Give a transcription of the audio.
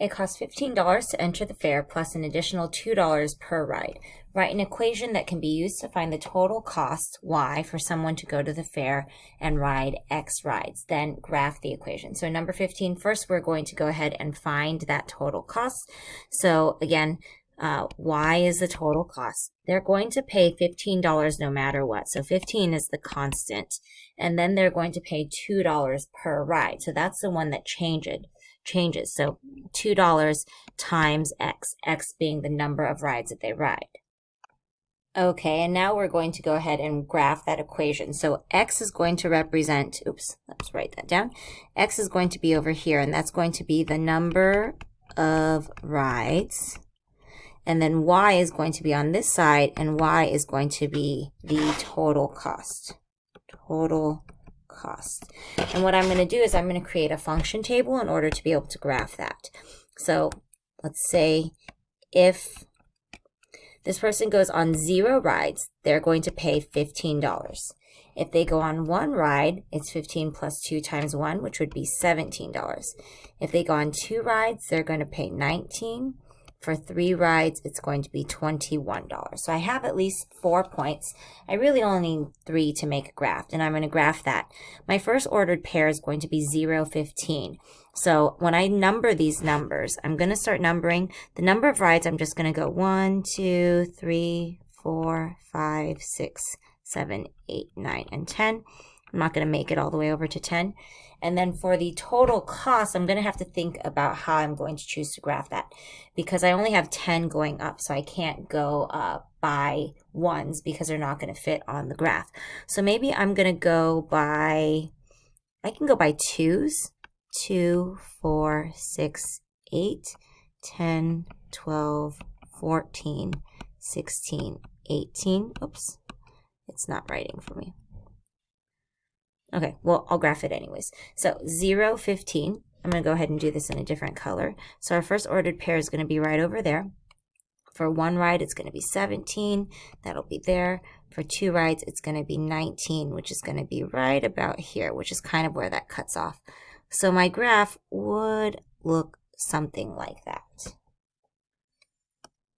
It costs $15 to enter the fair plus an additional $2 per ride. Write an equation that can be used to find the total cost, Y, for someone to go to the fair and ride X rides. Then graph the equation. So number 15, first we're going to go ahead and find that total cost. So again, Y is the total cost. They're going to pay $15 no matter what. So 15 is the constant. And then they're going to pay $2 per ride. So that's the one that changes. So $2 times X, X being the number of rides that they ride. Okay, and now we're going to go ahead and graph that equation. So X is going to represent, let's write that down. X is going to be over here, and that's going to be the number of rides. And then Y is going to be on this side, and Y is going to be the total cost. Total cost. And what I'm going to do is I'm going to create a function table in order to be able to graph that. So let's say if this person goes on 0 rides, they're going to pay $15. If they go on 1 ride, it's 15 plus 2 times 1, which would be $17. If they go on 2 rides, they're going to pay $19. For 3 rides, it's going to be $21. So I have at least 4 points. I really only need 3 to make a graph, and I'm going to graph that. My first ordered pair is going to be 0, 15. So when I number these numbers, I'm going to start numbering the number of rides. I'm just going to go 1, 2, 3, 4, 5, 6, 7, 8, 9, and 10. I'm not going to make it all the way over to 10. And then for the total cost, I'm going to have to think about how I'm going to choose to graph that, because I only have 10 going up, so I can't go by ones because they're not going to fit on the graph. So maybe I'm going to go by, I can go by 2s, 2, 4, 6, 8, 10, 12, 14, 16, 18. Oops, it's not writing for me. Okay, well, I'll graph it anyways. So 0, 15. I'm going to go ahead and do this in a different color. So our first ordered pair is going to be right over there. For 1 ride, it's going to be 17. That'll be there. For 2 rides, it's going to be 19, which is going to be right about here, which is kind of where that cuts off. So my graph would look something like that.